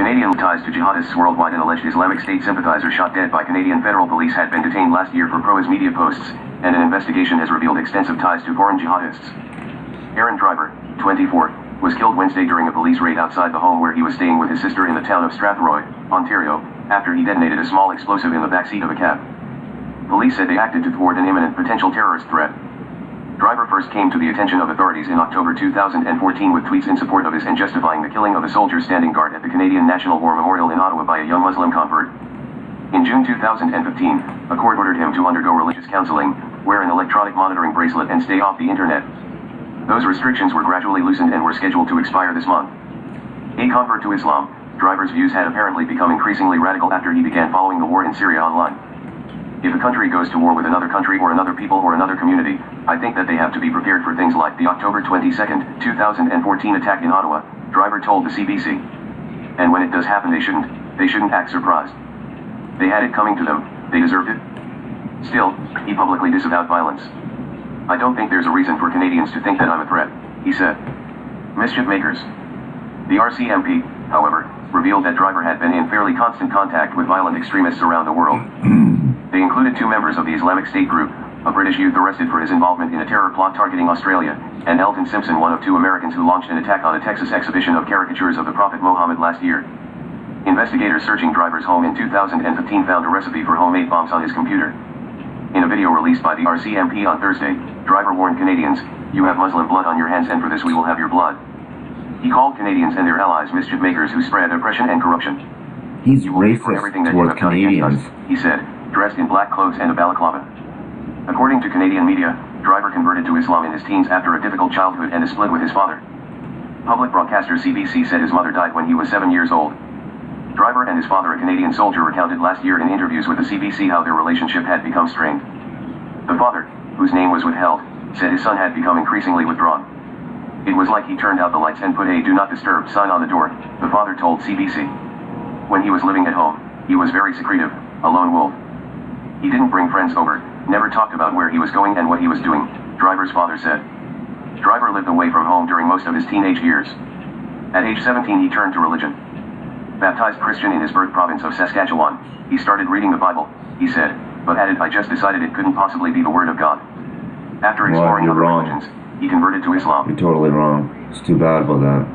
Canadian ties to jihadists worldwide. An alleged Islamic State sympathizer shot dead by Canadian federal police had been detained last year for pro-is media posts, and an investigation has revealed extensive ties to foreign jihadists. Aaron Driver, 24, was killed Wednesday during a police raid outside the home where he was staying with his sister in the town of Strathroy, Ontario, after he detonated a small explosive in the backseat of a cab. Police said they acted to thwart an imminent potential terrorist threat. Driver first came to the attention of authorities in October 2014 with tweets in support of his and justifying the killing of a soldier standing guard at the Canadian National War Memorial in Ottawa by a young Muslim convert. In June 2015, a court ordered him to undergo religious counseling, wear an electronic monitoring bracelet and stay off the internet. Those restrictions were gradually loosened and were scheduled to expire this month. A convert to Islam, Driver's views had apparently become increasingly radical after he began following the war in Syria online. If a country goes to war with another country or another people or another community, I think that they have to be prepared for things like the October 22, 2014 attack in Ottawa, Driver told the CBC. And when it does happen they shouldn't act surprised. They had it coming to them, they deserved it. Still, he publicly disavowed violence. I don't think there's a reason for Canadians to think that I'm a threat, he said. Mischief makers. The RCMP, however, revealed that Driver had been in fairly constant contact with violent extremists around the world. They included 2 members of the Islamic State group, a British youth arrested for his involvement in a terror plot targeting Australia, and Elton Simpson, one of 2 Americans who launched an attack on a Texas exhibition of caricatures of the Prophet Muhammad last year. Investigators searching Driver's home in 2015 found a recipe for homemade bombs on his computer. In a video released by the RCMP on Thursday, Driver warned Canadians, "You have Muslim blood on your hands and for this we will have your blood." He called Canadians and their allies mischief makers who spread oppression and corruption. He's "You will pay for racist everything that you toward have done against Canadians. us," he said, dressed in black clothes and a balaclava. According to Canadian media, Driver converted to Islam in his teens after a difficult childhood and a split with his father. Public broadcaster CBC said his mother died when he was 7 years old. Driver and his father, a Canadian soldier, recounted last year in interviews with the CBC how their relationship had become strained. The father, whose name was withheld, said his son had become increasingly withdrawn. "It was like he turned out the lights and put a 'do not disturb' sign on the door," the father told CBC. "When he was living at home, he was very secretive, a lone wolf. He didn't bring friends over, never talked about where he was going and what he was doing," Driver's father said. Driver lived away from home during most of his teenage years. At age 17 he turned to religion. Baptized Christian in his birth province of Saskatchewan, he started reading the Bible, he said, but added, "I just decided it couldn't possibly be the Word of God." After exploring other religions, he converted to Islam. You're totally wrong. It's too bad about that.